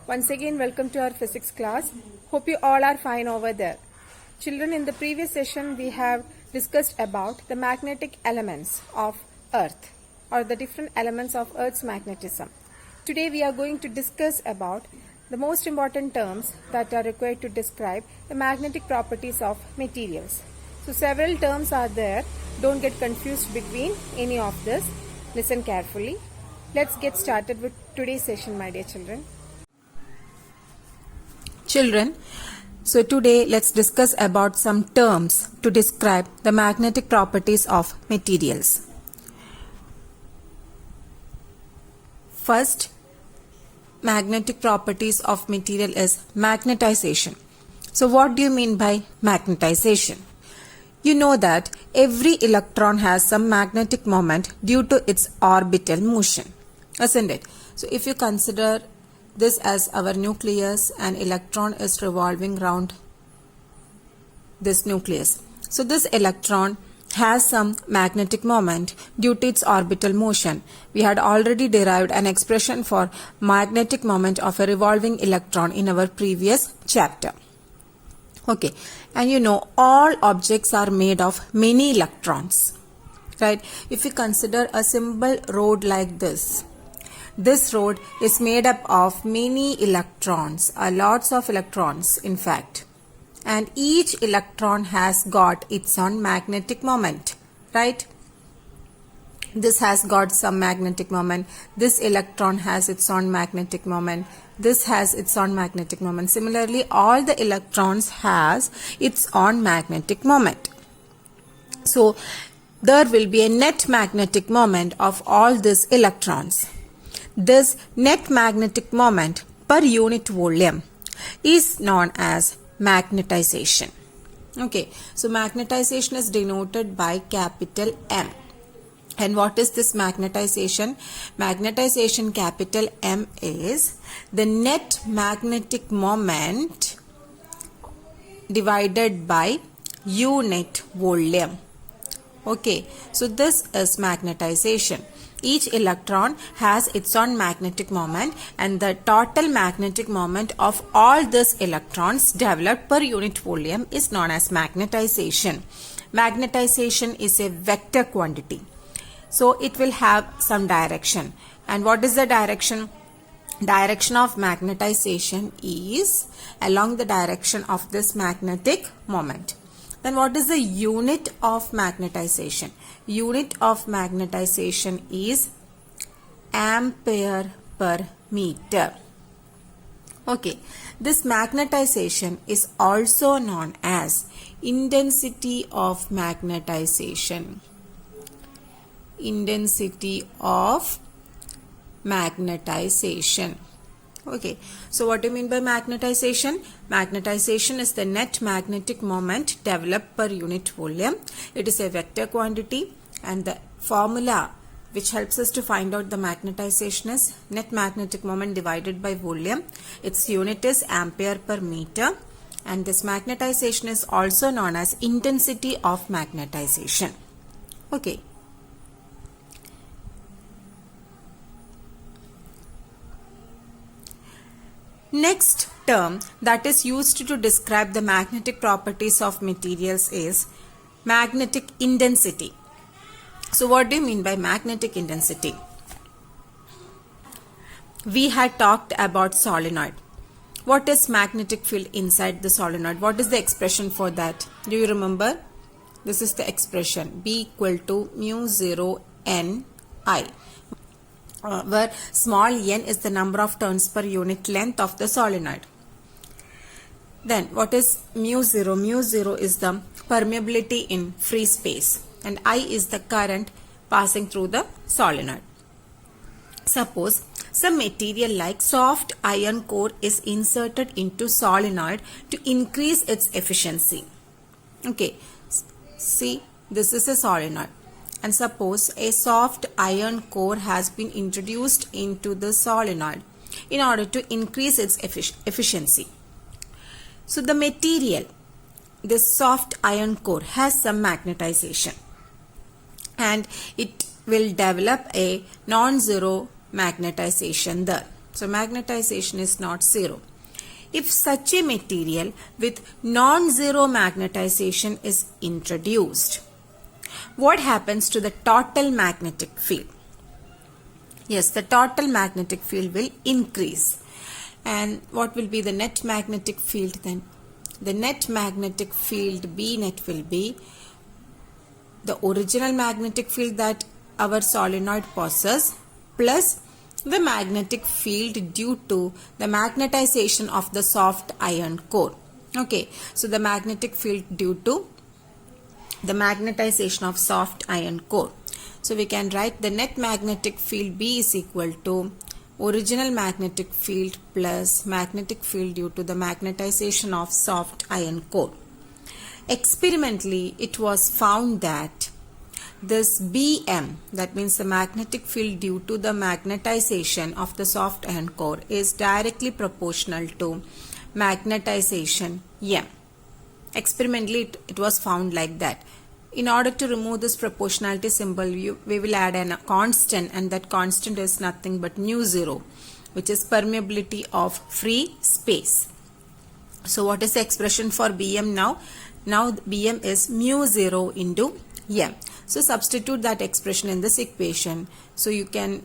Once again, welcome to our physics class. Hope you all are fine over there. Children, in the previous session, we have discussed about the magnetic elements of Earth or the different elements of Earth's magnetism. Today, we are going to discuss about the most important terms that are required to describe the magnetic properties of materials. So, several terms are there. Don't get confused between any of this. Listen carefully. Let's get started with today's session, my dear children. Children, so today let's discuss about some terms to describe the magnetic properties of materials. First, magnetic properties of material is magnetization. So what do you mean by magnetization? You know that every electron has some magnetic moment due to its orbital motion, isn't it? So if you consider this as our nucleus, an electron is revolving round this nucleus. So this electron has some magnetic moment due to its orbital motion. We had already derived an expression for magnetic moment of a revolving electron in our previous chapter. Okay, and you know all objects are made of many electrons, right? If you consider a simple road like this road is made up of many electrons, lots of electrons in fact, and each electron has got its own magnetic moment, right? This has got some magnetic moment, this electron has its own magnetic moment, this has its own magnetic moment. Similarly, all the electrons has its own magnetic moment. So there will be a net magnetic moment of all these electrons. This net magnetic moment per unit volume is known as magnetization. Okay, so magnetization is denoted by capital M. And what is this magnetization? Magnetization capital M is the net magnetic moment divided by unit volume. Okay, so this is magnetization. Each electron has its own magnetic moment, and the total magnetic moment of all these electrons developed per unit volume is known as magnetization. Magnetization is a vector quantity. So it will have some direction. And what is the direction? Direction of magnetization is along the direction of this magnetic moment. Then what is the unit of magnetization? Unit of magnetization is ampere per meter. Okay, this magnetization is also known as intensity of magnetization. Intensity of magnetization. Okay, so what do you mean by magnetization? Magnetization is the net magnetic moment developed per unit volume. It is a vector quantity, and the formula which helps us to find out the magnetization is net magnetic moment divided by volume. Its unit is ampere per meter, and this magnetization is also known as intensity of magnetization. Okay. Next term that is used to describe the magnetic properties of materials is magnetic intensity. So what do you mean by magnetic intensity? We had talked about solenoid. What is magnetic field inside the solenoid? What is the expression for that? Do you remember? This is the expression B equal to mu 0 N I. Where small n is the number of turns per unit length of the solenoid. Then what is mu 0? Mu 0 is the permeability in free space, and I is the current passing through the solenoid. Suppose some material like soft iron core is inserted into solenoid to increase its efficiency. Okay, see, this is a solenoid. And suppose a soft iron core has been introduced into the solenoid in order to increase its efficiency. So the material, this soft iron core, has some magnetization, and it will develop a non-zero magnetization there. So magnetization is not zero. If such a material with non-zero magnetization is introduced, what happens to the total magnetic field? Yes, the total magnetic field will increase. And what will be the net magnetic field then? The net magnetic field B net will be the original magnetic field that our solenoid possesses plus the magnetic field due to the magnetization of the soft iron core. Okay, so the magnetic field due to the magnetization of soft iron core. So we can write the net magnetic field B is equal to original magnetic field plus magnetic field due to the magnetization of soft iron core. Experimentally, it was found that this Bm, that means the magnetic field due to the magnetization of the soft iron core, is directly proportional to magnetization M. Experimentally, it was found like that. In order to remove this proportionality symbol, we will add a constant, and that constant is nothing but mu zero, which is permeability of free space. So what is the expression for Bm now? Now Bm is mu zero into M. So substitute that expression in this equation. So you can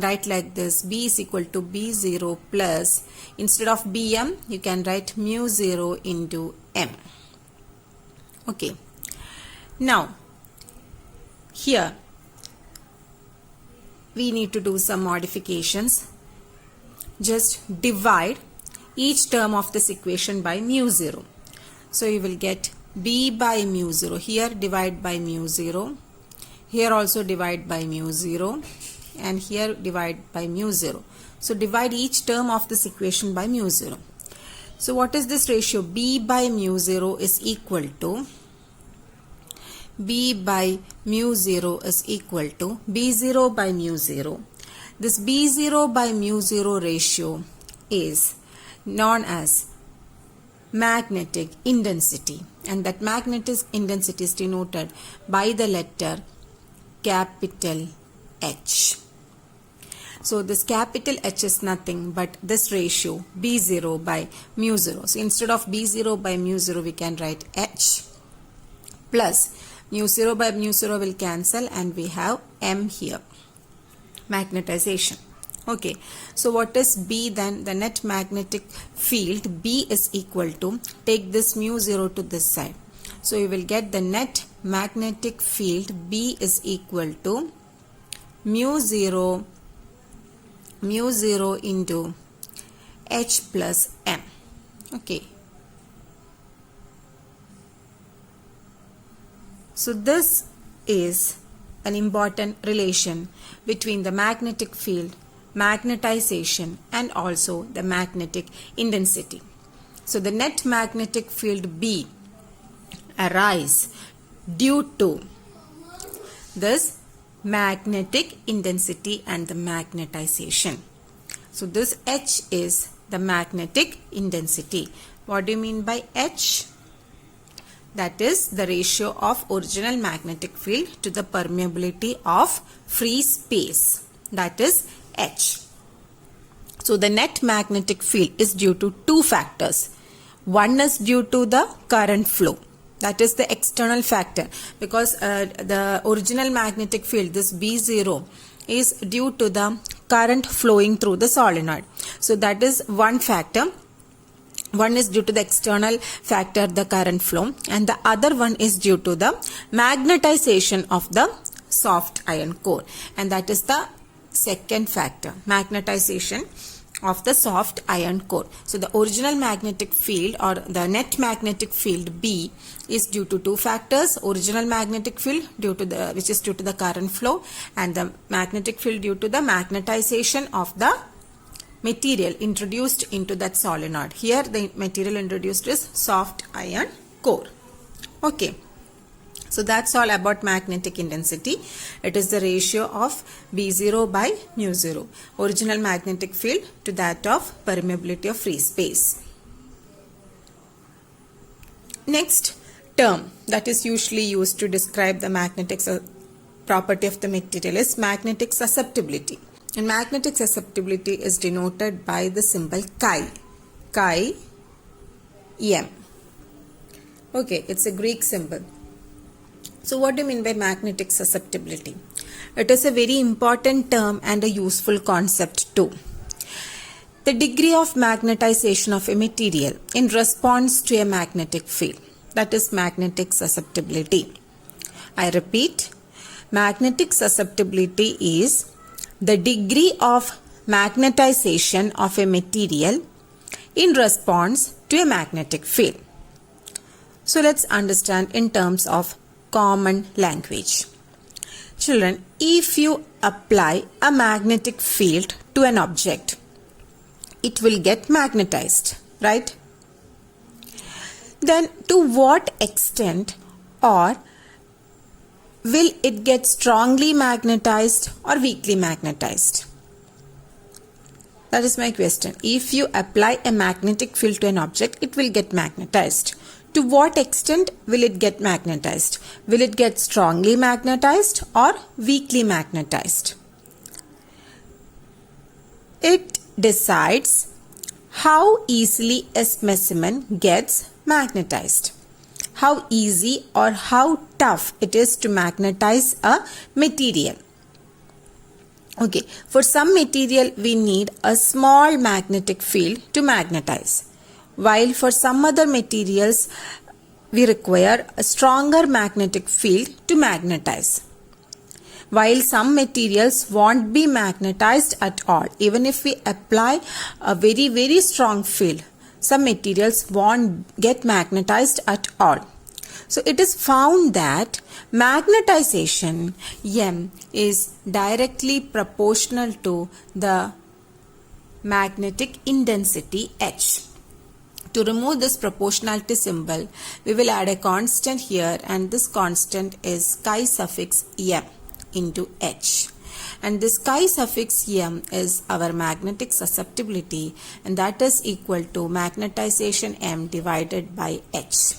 write like this: B is equal to B0 plus, instead of Bm, you can write mu 0 into M. Okay. Now, here we need to do some modifications. Just divide each term of this equation by mu 0. So you will get B by mu 0. Here divide by mu 0. Here also divide by mu 0. And here divide by mu 0. So divide each term of this equation by mu 0. So what is this ratio? B by mu 0 is equal to B by mu 0 is equal to B0 by mu 0. This B0 by mu 0 ratio is known as magnetic intensity, and that magnetic intensity is denoted by the letter capital H. So this capital H is nothing but this ratio B0 by mu 0. So instead of B0 by mu 0, we can write H plus mu 0 by mu 0 will cancel, and we have M here, magnetization. Okay, so what is B then? The net magnetic field B is equal to, take this mu 0 to this side. So you will get the net magnetic field B is equal to mu 0 into H plus M. Okay. So this is an important relation between the magnetic field, magnetization, and also the magnetic intensity. So the net magnetic field B arise due to this magnetic intensity and the magnetization. So this H is the magnetic intensity. What do you mean by H? That is the ratio of original magnetic field to the permeability of free space. That is H. So the net magnetic field is due to two factors. One is due to the current flow. That is the external factor, because the original magnetic field, this B0, is due to the current flowing through the solenoid. So that is one factor. One is due to the external factor, the current flow, and the other one is due to the magnetization of the soft iron core, and that is the second factor, magnetization of the soft iron core. So the original magnetic field or the net magnetic field B is due to two factors: original magnetic field due to the, which is due to the current flow, and the magnetic field due to the magnetization of the material introduced into that solenoid. Here the material introduced is soft iron core. Okay. So that's all about magnetic intensity. It is the ratio of B0 by mu 0, original magnetic field to that of permeability of free space. Next term that is usually used to describe the magnetic property of the material is magnetic susceptibility. And magnetic susceptibility is denoted by the symbol chi. Chi M. Okay, it's a Greek symbol. So what do you mean by magnetic susceptibility? It is a very important term and a useful concept too. The degree of magnetization of a material in response to a magnetic field, that is magnetic susceptibility. I repeat, magnetic susceptibility is the degree of magnetization of a material in response to a magnetic field. So let's understand in terms of common language. Children, if you apply a magnetic field to an object, it will get magnetized, right? Then to what extent or will it get strongly magnetized or weakly magnetized? That is my question. If you apply a magnetic field to an object, it will get magnetized. To what extent will it get magnetized? Will it get strongly magnetized or weakly magnetized? It decides how easily a specimen gets magnetized. How easy or how tough it is to magnetize a material. Okay, for some material we need a small magnetic field to magnetize, while for some other materials we require a stronger magnetic field to magnetize. While some materials won't be magnetized at all, even if we apply a very strong field, some materials won't get magnetized at all. So it is found that magnetization M is directly proportional to the magnetic intensity H. To remove this proportionality symbol, we will add a constant here, and this constant is chi suffix M into H. And this chi suffix M is our magnetic susceptibility, and that is equal to magnetization M divided by H.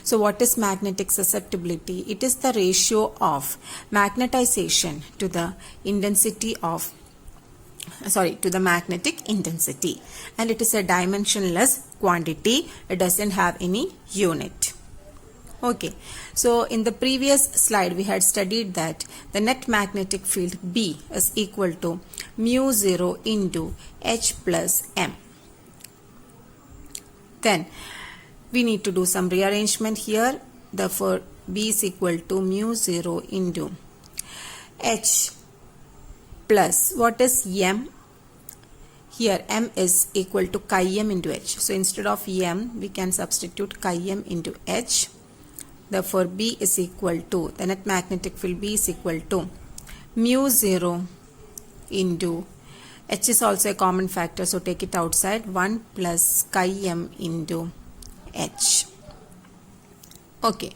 So what is magnetic susceptibility? It is the ratio of magnetization to the intensity of to the magnetic intensity, and it is a dimensionless quantity. It doesn't have any unit. Okay, so in the previous slide we had studied that the net magnetic field B is equal to mu 0 into H plus M. Then we need to do some rearrangement here. Therefore B is equal to mu 0 into H plus, what is M? Here M is equal to chi M into H. So instead of M we can substitute chi M into H. Therefore B is equal to, the net magnetic field B is equal to mu 0 into H is also a common factor, so take it outside, 1 plus chi M into H. Okay,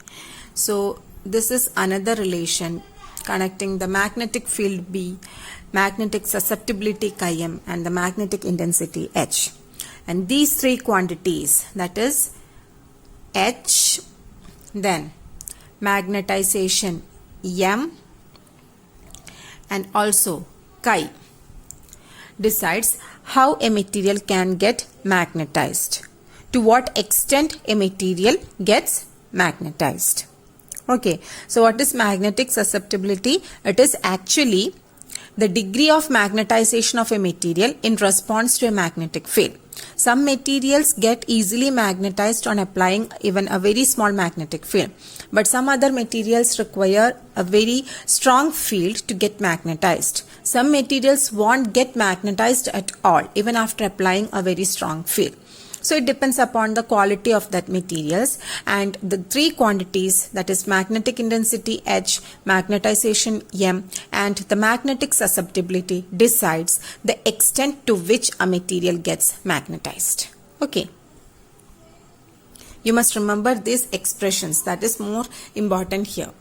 so this is another relation connecting the magnetic field B, magnetic susceptibility chi M, and the magnetic intensity H. And these three quantities, that is H, then magnetization M, and also chi, decides how a material can get magnetized. To what extent a material gets magnetized. Okay, so what is magnetic susceptibility? It is actually the degree of magnetization of a material in response to a magnetic field. Some materials get easily magnetized on applying even a very small magnetic field, but some other materials require a very strong field to get magnetized. Some materials won't get magnetized at all even after applying a very strong field. So it depends upon the quality of that materials, and the three quantities, that is magnetic intensity H, magnetization M, and the magnetic susceptibility, decides the extent to which a material gets magnetized. Okay. You must remember these expressions, that is more important here.